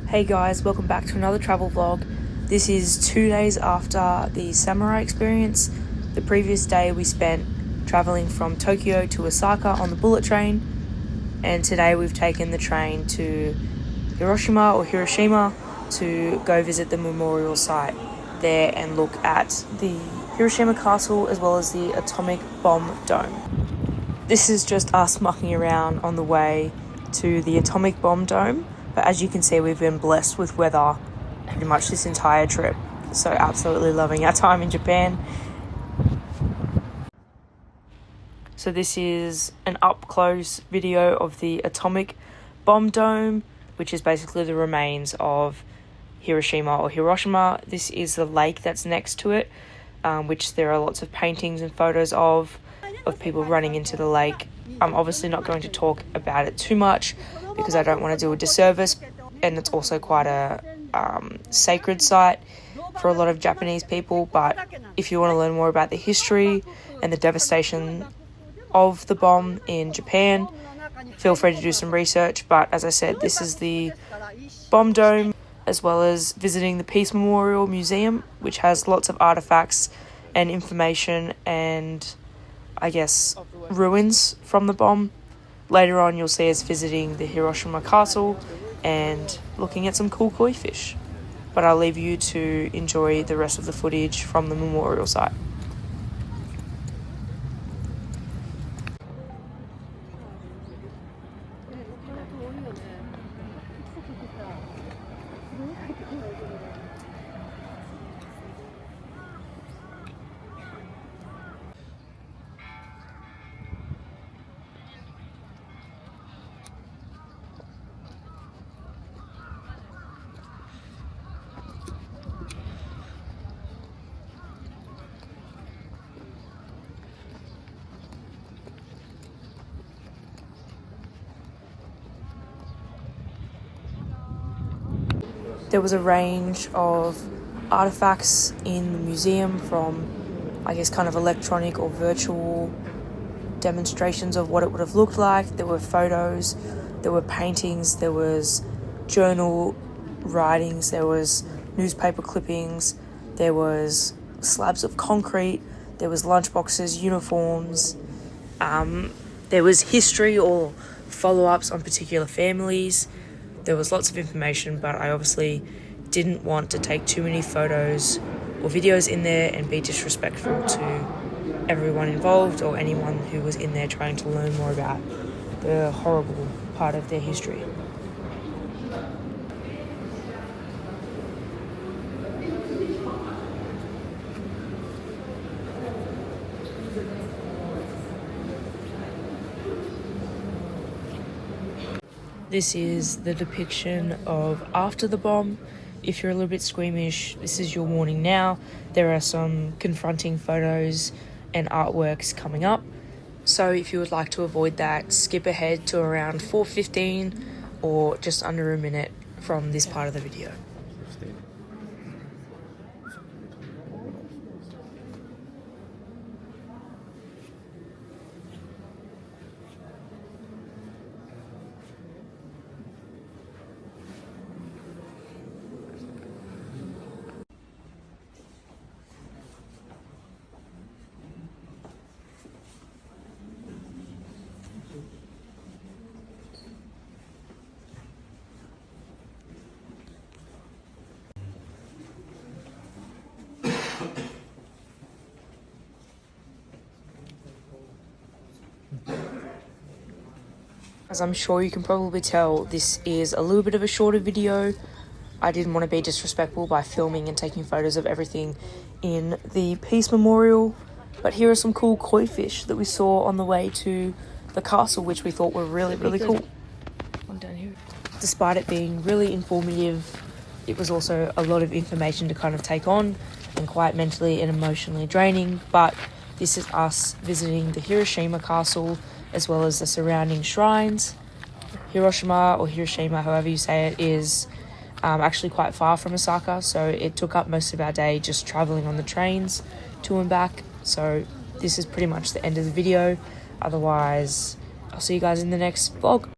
Hey guys, welcome back to another travel vlog. This is 2 days after the samurai experience. The previous day we spent traveling from Tokyo to Osaka on the bullet train, and today we've taken the train to Hiroshima to go visit the memorial site there and look at the Hiroshima Castle as well as the atomic bomb dome. This is just us mucking around on the way to the atomic bomb dome, but as you can see, we've been blessed with weather pretty much this entire trip, so absolutely loving our time in Japan. So this is an up-close video of the atomic bomb dome, which is basically the remains of Hiroshima. This is the lake that's next to it, which there are lots of paintings and photos of people running into the lake. I'm obviously not going to talk about it too much because I don't want to do a disservice, and it's also quite a sacred site for a lot of Japanese people. But if you want to learn more about the history and the devastation of the bomb in Japan, feel free to do some research. But as I said, this is the bomb dome, as well as visiting the Peace Memorial Museum, which has lots of artifacts and information and, I guess, ruins from the bomb. Later on, you'll see us visiting the Hiroshima Castle and looking at some cool koi fish. But I'll leave you to enjoy the rest of the footage from the memorial site. There was a range of artifacts in the museum, from, I guess, kind of electronic or virtual demonstrations of what it would have looked like. There were photos, there were paintings, there was journal writings, there was newspaper clippings, there was slabs of concrete, there was lunchboxes, uniforms, there was history or follow-ups on particular families. There was lots of information, but I obviously didn't want to take too many photos or videos in there and be disrespectful to everyone involved or anyone who was in there trying to learn more about the horrible part of their history. This is the depiction of after the bomb. If you're a little bit squeamish, this is your warning now. There are some confronting photos and artworks coming up. So if you would like to avoid that, skip ahead to around 4:15 or just under a minute from this part of the video. As I'm sure you can probably tell, this is a little bit of a shorter video. I didn't want to be disrespectful by filming and taking photos of everything in the Peace Memorial, but here are some cool koi fish that we saw on the way to the castle, which we thought were really cool. One down here. Despite it being really informative, it was also a lot of information to kind of take on and quite mentally and emotionally draining. But this is us visiting the Hiroshima Castle as well as the surrounding shrines. Hiroshima, or Hiroshima, however you say it, is actually quite far from Osaka, so it took up most of our day just traveling on the trains to and back. So this is pretty much the end of the video. Otherwise, I'll see you guys in the next vlog.